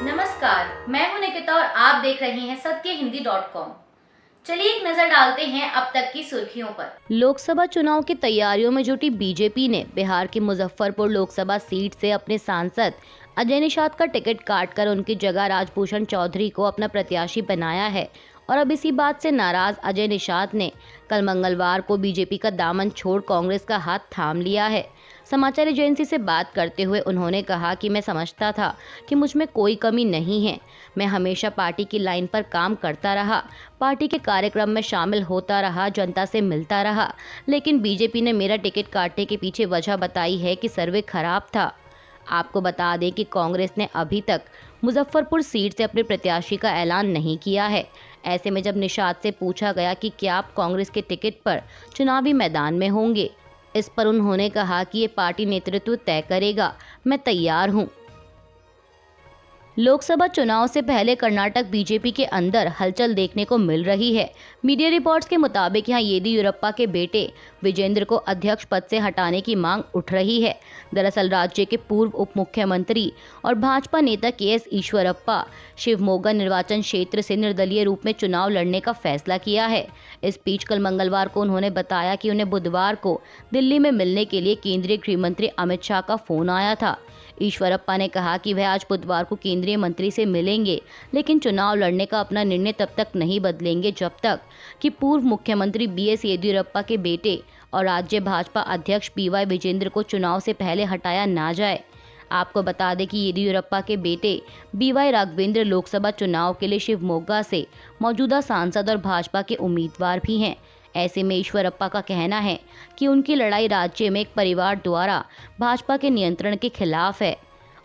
नमस्कार, मैं हूं निकिता और आप देख रहे हैं सत्यहिंदी.com। चलिए एक नजर डालते हैं अब तक की सुर्खियों पर। लोकसभा चुनाव की तैयारियों में जुटी बीजेपी ने बिहार की मुजफ्फरपुर लोकसभा सीट से अपने सांसद अजय निषाद का टिकट काटकर उनकी जगह राजभूषण चौधरी को अपना प्रत्याशी बनाया है। और अब इसी बात से नाराज अजय निषाद ने कल मंगलवार को बीजेपी का दामन छोड़ कांग्रेस का हाथ थाम लिया है। समाचार एजेंसी से बात करते हुए उन्होंने कहा कि मैं समझता था कि मुझ में कोई कमी नहीं है। मैं हमेशा पार्टी की लाइन पर काम करता रहा, पार्टी के कार्यक्रम में शामिल होता रहा, जनता से मिलता रहा, लेकिन बीजेपी ने मेरा टिकट काटने के पीछे वजह बताई है कि सर्वे खराब था। आपको बता दें कि कांग्रेस ने अभी तक मुजफ्फरपुर सीट से अपने प्रत्याशी का ऐलान नहीं किया है। ऐसे में जब निषाद से पूछा गया कि क्या आप कांग्रेस के टिकट पर चुनावी मैदान में होंगे, इस पर उन्होंने कहा कि ये पार्टी नेतृत्व तय करेगा, मैं तैयार हूं। लोकसभा चुनाव से पहले कर्नाटक बीजेपी के अंदर हलचल देखने को मिल रही है। मीडिया रिपोर्ट्स के मुताबिक यहाँ येदियुरप्पा के बेटे विजेंद्र को अध्यक्ष पद से हटाने की मांग उठ रही है। दरअसल राज्य के पूर्व उप मुख्यमंत्री और भाजपा नेता के.एस. ईश्वरप्पा शिवमोगा निर्वाचन क्षेत्र से निर्दलीय रूप में चुनाव लड़ने का फैसला किया है। इस बीच कल मंगलवार को उन्होंने बताया कि उन्हें बुधवार को दिल्ली में मिलने के लिए केंद्रीय गृह मंत्री अमित शाह का फोन आया था। ईश्वरप्पा ने कहा कि वह आज बुधवार को केंद्रीय मंत्री से मिलेंगे, लेकिन चुनाव लड़ने का अपना निर्णय तब तक नहीं बदलेंगे जब तक कि पूर्व मुख्यमंत्री बी.एस. येदियुरप्पा के बेटे और राज्य भाजपा अध्यक्ष पी.वाई. विजेंद्र को चुनाव से पहले हटाया ना जाए। आपको बता दें कि येदियुरप्पा के बेटे बी.वाई. राघवेंद्र लोकसभा चुनाव के लिए शिवमोगा से मौजूदा सांसद और भाजपा के उम्मीदवार भी हैं। ऐसे में ईश्वरप्पा का कहना है कि उनकी लड़ाई राज्य में एक परिवार द्वारा भाजपा के नियंत्रण के खिलाफ है।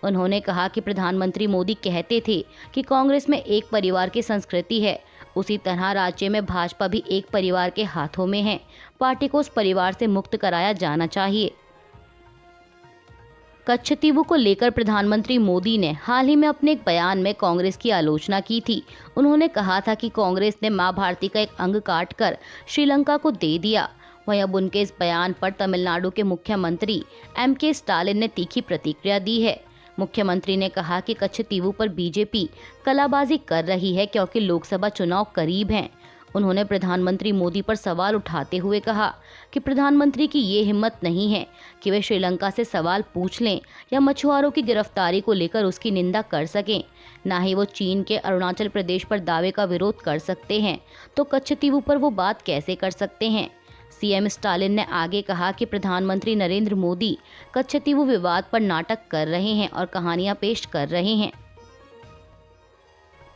उन्होंने कहा कि प्रधानमंत्री मोदी कहते थे कि कांग्रेस में एक परिवार की संस्कृति है, उसी तरह राज्य में भाजपा भी एक परिवार के हाथों में है। पार्टी को उस परिवार से मुक्त कराया जाना चाहिए। कच्छतीवु को लेकर प्रधानमंत्री मोदी ने हाल ही में अपने एक बयान में कांग्रेस की आलोचना की थी। उन्होंने कहा था कि कांग्रेस ने मां भारती का एक अंग काटकर श्रीलंका को दे दिया। वहीं अब उनके इस बयान पर तमिलनाडु के मुख्यमंत्री M.K. स्टालिन ने तीखी प्रतिक्रिया दी है। मुख्यमंत्री ने कहा कि कच्छतीवु पर बीजेपी कलाबाजी कर रही है क्योंकि लोकसभा चुनाव करीब हैं। उन्होंने प्रधानमंत्री मोदी पर सवाल उठाते हुए कहा कि प्रधानमंत्री की ये हिम्मत नहीं है कि वे श्रीलंका से सवाल पूछ लें या मछुआरों की गिरफ्तारी को लेकर उसकी निंदा कर सकें। ना ही वो चीन के अरुणाचल प्रदेश पर दावे का विरोध कर सकते हैं, तो कच्छतीवु पर वो बात कैसे कर सकते हैं। सीएम स्टालिन ने आगे कहा कि प्रधानमंत्री नरेंद्र मोदी कच्छतीवु विवाद पर नाटक कर रहे हैं और कहानियां पेश कर रहे हैं।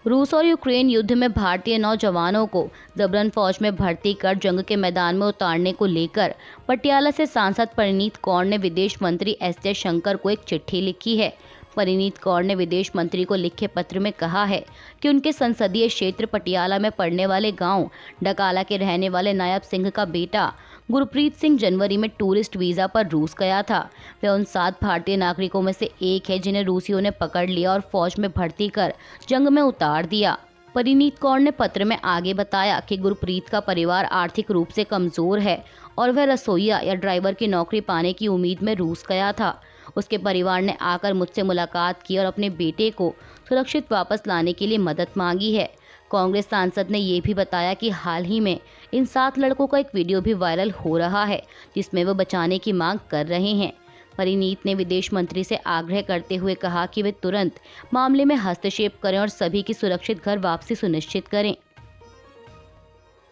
रूस और यूक्रेन युद्ध में भारतीय नौजवानों को जबरन फौज में भर्ती कर जंग के मैदान में उतारने को लेकर पटियाला से सांसद परिणीत कौर ने विदेश मंत्री एस जयशंकर को एक चिट्ठी लिखी है। परिणीत कौर ने विदेश मंत्री को लिखे पत्र में कहा है कि उनके संसदीय क्षेत्र पटियाला में पड़ने वाले गांव डकाला के रहने वाले नायब सिंह का बेटा गुरप्रीत सिंह जनवरी में टूरिस्ट वीज़ा पर रूस गया था। वह उन 7 भारतीय नागरिकों में से एक है जिन्हें रूसियों ने पकड़ लिया और फौज में भर्ती कर जंग में उतार दिया। परिणीत कौर ने पत्र में आगे बताया कि गुरप्रीत का परिवार आर्थिक रूप से कमज़ोर है और वह रसोइया या ड्राइवर की नौकरी पाने की उम्मीद में रूस गया था। उसके परिवार ने आकर मुझसे मुलाकात की और अपने बेटे को सुरक्षित वापस लाने के लिए मदद मांगी है। कांग्रेस सांसद ने ये भी बताया कि हाल ही में इन 7 लड़कों का एक वीडियो भी वायरल हो रहा है जिसमें वो बचाने की मांग कर रहे हैं। परिणीत ने विदेश मंत्री से आग्रह करते हुए कहा कि वे तुरंत मामले में हस्तक्षेप करें और सभी की सुरक्षित घर वापसी सुनिश्चित करें।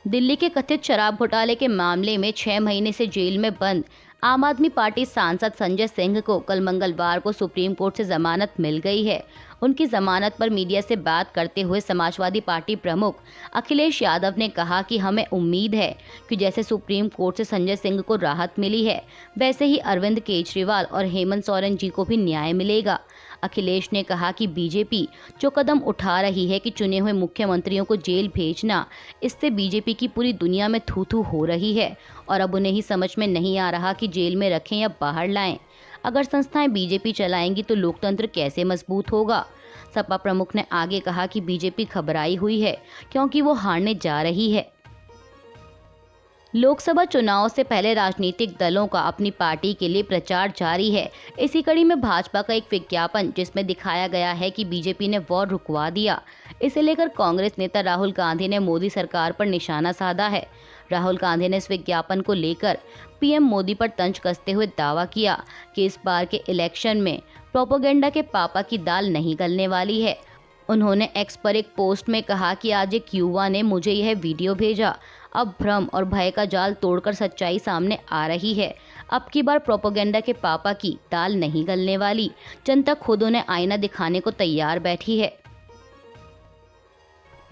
दिल्ली के कथित शराब घोटाले के मामले में 6 महीने से जेल में बंद आम आदमी पार्टी सांसद संजय सिंह को कल मंगलवार को सुप्रीम कोर्ट से जमानत मिल गई है। उनकी जमानत पर मीडिया से बात करते हुए समाजवादी पार्टी प्रमुख अखिलेश यादव ने कहा कि हमें उम्मीद है कि जैसे सुप्रीम कोर्ट से संजय सिंह को राहत मिली है, वैसे ही अरविंद केजरीवाल और हेमंत सोरेन जी को भी न्याय मिलेगा। अखिलेश ने कहा कि बीजेपी जो कदम उठा रही है कि चुने हुए मुख्यमंत्रियों को जेल भेजना, इससे बीजेपी की पूरी दुनिया में थू थू हो रही है और अब उन्हें ही समझ में नहीं आ रहा कि जेल में रखें या बाहर लाएं। अगर संस्थाएं बीजेपी चलाएंगी तो लोकतंत्र कैसे मजबूत होगा। सपा प्रमुख ने आगे कहा कि बीजेपी घबराई हुई है क्योंकि वो हारने जा रही है। लोकसभा चुनाव से पहले राजनीतिक दलों का अपनी पार्टी के लिए प्रचार जारी है। इसी कड़ी में भाजपा का एक विज्ञापन जिसमें दिखाया गया है कि बीजेपी ने वॉर रुकवा दिया। इसे लेकर कांग्रेस नेता राहुल गांधी ने मोदी सरकार पर निशाना साधा है। राहुल गांधी ने इस विज्ञापन को लेकर पीएम मोदी पर तंज कसते हुए दावा किया कि इस बार के इलेक्शन में प्रोपेगेंडा के पापा की दाल नहीं गलने वाली है। उन्होंने एक्स पर एक पोस्ट में कहा कि आज एक युवा ने मुझे यह वीडियो भेजा। अब भ्रम और भय का जाल तोड़कर सच्चाई सामने आ रही है। अब की बार प्रोपेगेंडा के पापा की दाल नहीं गलने वाली। जनता खुद उन्हें आईना दिखाने को तैयार बैठी है।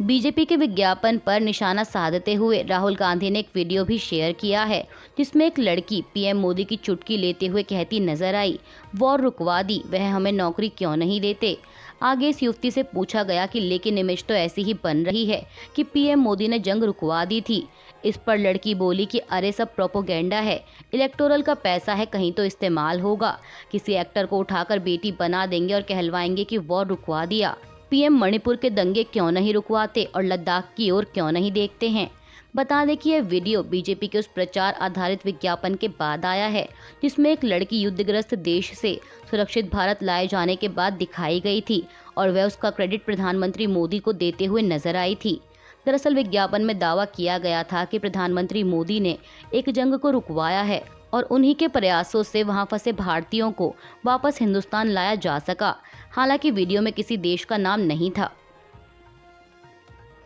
बीजेपी के विज्ञापन पर निशाना साधते हुए राहुल गांधी ने एक वीडियो भी शेयर किया है जिसमें एक लड़की पीएम मोदी की चुटकी लेते हुए कहती नजर आई, वॉर रुकवा दी, वह हमें नौकरी क्यों नहीं देते। आगे इस युवती से पूछा गया कि लेकिन इमेज तो ऐसी ही बन रही है कि पीएम मोदी ने जंग रुकवा दी थी। इस पर लड़की बोली कि अरे सब प्रोपेगेंडा है, इलेक्टोरल का पैसा है, कहीं तो इस्तेमाल होगा। किसी एक्टर को उठाकर बेटी बना देंगे और कहलवाएंगे कि वॉर रुकवा दिया। पीएम मणिपुर के दंगे क्यों नहीं रुकवाते और लद्दाख की ओर क्यों नहीं देखते हैं। बता दें कि यह वीडियो बीजेपी के उस प्रचार आधारित विज्ञापन के बाद आया है जिसमें एक लड़की युद्धग्रस्त देश से सुरक्षित भारत लाए जाने के बाद दिखाई गई थी और वह उसका क्रेडिट प्रधानमंत्री मोदी को देते हुए नजर आई थी। दरअसल विज्ञापन में दावा किया गया था कि प्रधानमंत्री मोदी ने एक जंग को रुकवाया है और उन्हीं के प्रयासों से वहां फंसे भारतीयों को वापस हिंदुस्तान लाया जा सका। हालांकि वीडियो में किसी देश का नाम नहीं था।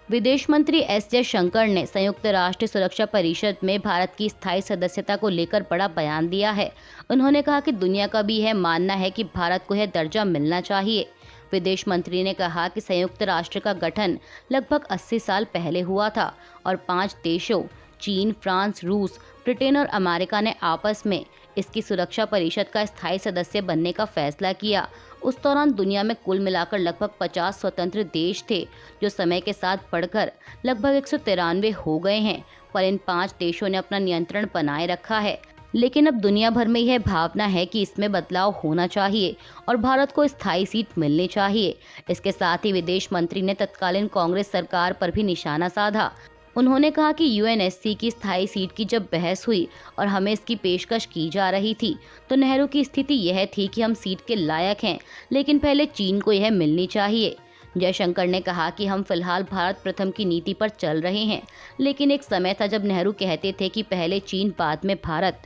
विदेश मंत्री एस जयशंकर ने संयुक्त राष्ट्र सुरक्षा परिषद में भारत की स्थायी सदस्यता को लेकर बड़ा बयान दिया है। उन्होंने कहा कि दुनिया का भी यह मानना है कि भारत को यह दर्जा मिलना चाहिए। विदेश मंत्री ने कहा कि संयुक्त राष्ट्र का गठन लगभग 80 साल पहले हुआ था और 5 देशों चीन, फ्रांस, रूस, ब्रिटेन और अमेरिका ने आपस में इसकी सुरक्षा परिषद का स्थायी सदस्य बनने का फैसला किया। उस दौरान दुनिया में कुल मिलाकर लगभग 50 स्वतंत्र देश थे जो समय के साथ बढ़कर लगभग 193 हो गए हैं, पर इन 5 देशों ने अपना नियंत्रण बनाए रखा है। लेकिन अब दुनिया भर में यह भावना है कि इसमें बदलाव होना चाहिए और भारत को स्थायी सीट मिलनी चाहिए। इसके साथ ही विदेश मंत्री ने तत्कालीन कांग्रेस सरकार पर भी निशाना साधा। उन्होंने कहा कि यूएनएससी की स्थायी सीट की जब बहस हुई और हमें इसकी पेशकश की जा रही थी तो नेहरू की स्थिति यह थी कि हम सीट के लायक हैं, लेकिन पहले चीन को यह मिलनी चाहिए। जयशंकर ने कहा कि हम फिलहाल भारत प्रथम की नीति पर चल रहे हैं, लेकिन एक समय था जब नेहरू कहते थे कि पहले चीन बाद में भारत।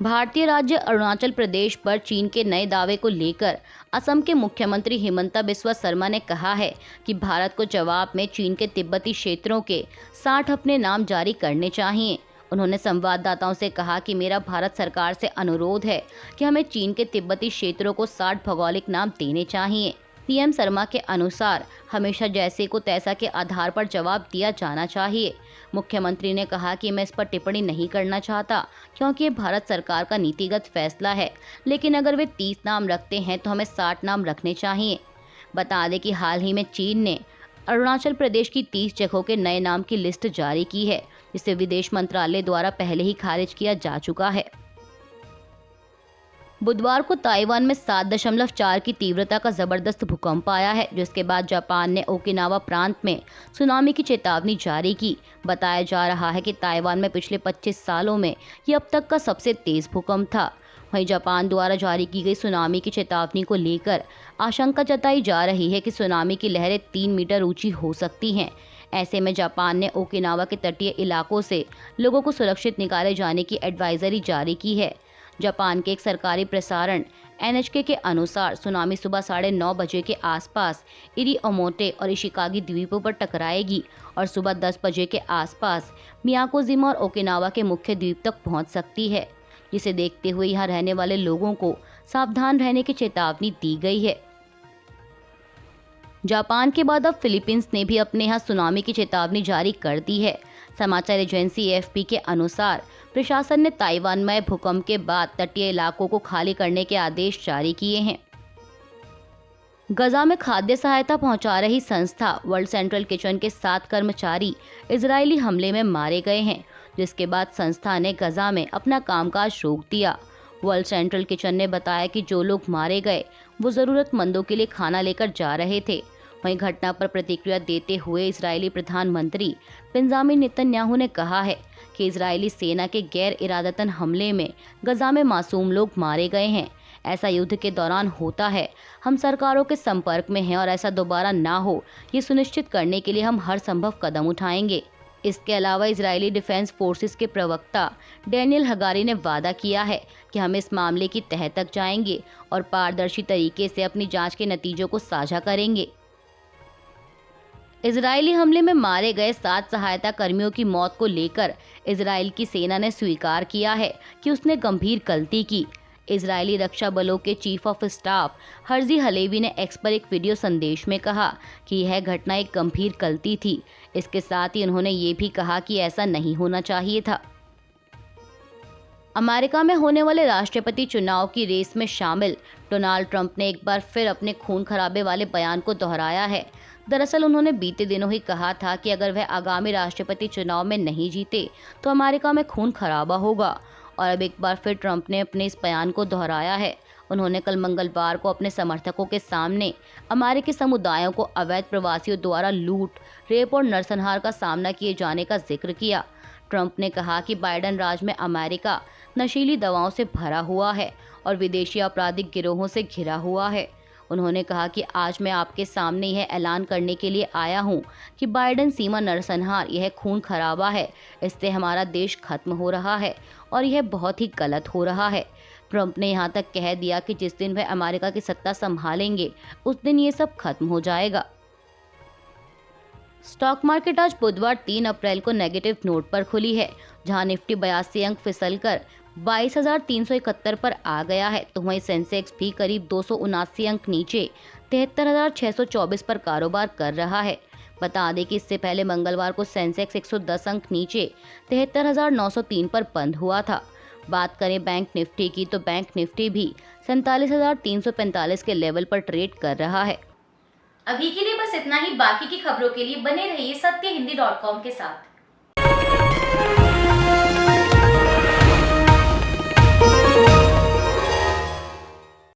भारतीय राज्य अरुणाचल प्रदेश पर चीन के नए दावे को लेकर असम के मुख्यमंत्री हिमंता बिस्वा शर्मा ने कहा है कि भारत को जवाब में चीन के तिब्बती क्षेत्रों के 60 अपने नाम जारी करने चाहिए। उन्होंने संवाददाताओं से कहा कि मेरा भारत सरकार से अनुरोध है कि हमें चीन के तिब्बती क्षेत्रों को 60 भौगोलिक नाम देने चाहिए। सीएम शर्मा के अनुसार हमेशा जैसे को तैसा के आधार पर जवाब दिया जाना चाहिए। मुख्यमंत्री ने कहा कि मैं इस पर टिप्पणी नहीं करना चाहता क्योंकि ये भारत सरकार का नीतिगत फैसला है, लेकिन अगर वे 30 नाम रखते हैं तो हमें 60 नाम रखने चाहिए। बता दें कि हाल ही में चीन ने अरुणाचल प्रदेश की 30 जगहों के नए नाम की लिस्ट जारी की है, जिसे विदेश मंत्रालय द्वारा पहले ही खारिज किया जा चुका है। बुधवार को ताइवान में 7.4 की तीव्रता का जबरदस्त भूकंप आया है, जिसके बाद जापान ने ओकिनावा प्रांत में सुनामी की चेतावनी जारी की। बताया जा रहा है कि ताइवान में पिछले 25 सालों में ये अब तक का सबसे तेज भूकंप था। वहीं जापान द्वारा जारी की गई सुनामी की चेतावनी को लेकर आशंका जताई जा रही है कि सुनामी की लहरें 3 मीटर ऊंची हो सकती हैं। ऐसे में जापान ने ओकिनावा के तटीय इलाकों से लोगों को सुरक्षित निकाले जाने की एडवाइजरी जारी की है। जापान के एक सरकारी प्रसारण NHK के अनुसार सुनामी सुबह 9:30 बजे के आसपास इरिओमोटे और इशिकागी द्वीपों पर टकराएगी और सुबह 10 बजे के आसपास मियाकोजिमा और ओकिनावा के मुख्य द्वीप तक पहुंच सकती है, जिसे देखते हुए यहां रहने वाले लोगों को सावधान रहने की चेतावनी दी गई है। जापान के बाद अब फिलीपींस ने भी अपने यहाँ सुनामी की चेतावनी जारी कर दी है। समाचार एजेंसी AFP के अनुसार प्रशासन ने ताइवान में भूकंप के बाद तटीय इलाकों को खाली करने के आदेश जारी किए हैं। गजा में खाद्य सहायता पहुंचा रही संस्था वर्ल्ड सेंट्रल किचन के 7 कर्मचारी इजरायली हमले में मारे गए हैं, जिसके बाद संस्था ने गजा में अपना कामकाज रोक दिया। वर्ल्ड सेंट्रल किचन ने बताया कि जो लोग मारे गए वो जरूरतमंदों के लिए खाना लेकर जा रहे थे। वहीं घटना पर प्रतिक्रिया देते हुए इजरायली प्रधानमंत्री बेंजामिन नेतन्याहू ने कहा है कि इजरायली सेना के गैर इरादतन हमले में गजा में मासूम लोग मारे गए हैं। ऐसा युद्ध के दौरान होता है। हम सरकारों के संपर्क में हैं और ऐसा दोबारा ना हो ये सुनिश्चित करने के लिए हम हर संभव कदम उठाएंगे। इसके अलावा इजरायली डिफेंस फोर्सेस के प्रवक्ता डैनियल हगारी ने वादा किया है कि हम इस मामले की तह तक जाएंगे और पारदर्शी तरीके से अपनी जांच के नतीजों को साझा करेंगे। इजरायली हमले में मारे गए 7 सहायता कर्मियों की मौत को लेकर इजरायल की सेना ने स्वीकार किया है कि उसने गंभीर गलती की। इजरायली रक्षा बलों के chief of staff Herzi Halevi ने एक्स पर एक वीडियो संदेश में कहा कि यह घटना एक गंभीर गलती थी। इसके साथ ही उन्होंने ये भी कहा कि ऐसा नहीं होना चाहिए था। अमेरिका में होने वाले राष्ट्रपति चुनाव की रेस में शामिल डोनाल्ड ट्रंप ने एक बार फिर अपने खून खराबे वाले बयान को दोहराया है। दरअसल उन्होंने बीते दिनों ही कहा था कि अगर वह आगामी राष्ट्रपति चुनाव में नहीं जीते तो अमेरिका में खून खराबा होगा, और अब एक बार फिर ट्रंप ने अपने इस बयान को दोहराया है। उन्होंने कल मंगलवार को अपने समर्थकों के सामने अमेरिकी समुदायों को अवैध प्रवासियों द्वारा लूट, रेप और नरसंहार का सामना किए जाने का जिक्र किया। ट्रंप ने कहा कि बाइडेन राज में अमेरिका नशीली दवाओं से भरा हुआ है और विदेशी आपराधिक गिरोहों से घिरा हुआ है। उन्होंने कहा कि आज मैं आपके सामने यह ऐलान करने के लिए आया हूं कि बाइडेन सीमा नरसंहार यह खून खराबा है। इससे हमारा देश खत्म हो रहा है और यह बहुत ही गलत हो रहा है। ट्रंप ने यहां तक कह दिया कि जिस दिन वह अमेरिका की सत्ता संभालेंगे उस दिन ये सब खत्म हो जाएगा। स्टॉक मार्केट आज बुधवार 3 अप्रैल को नेगेटिव नोट पर खुली है, जहां निफ्टी 82 अंक फिसलकर 22,371 पर आ गया है, तो वहीं सेंसेक्स भी करीब 279 अंक नीचे 73,624 पर कारोबार कर रहा है। बता दें कि इससे पहले मंगलवार को सेंसेक्स 110 अंक नीचे 73,903 पर बंद हुआ था। बात करें बैंक निफ्टी की, तो बैंक निफ्टी भी 47,345 के लेवल पर ट्रेड कर रहा है। अभी के लिए बस इतना ही। बाकी की खबरों के लिए बने रहिए सत्यहिंदी.com के साथ।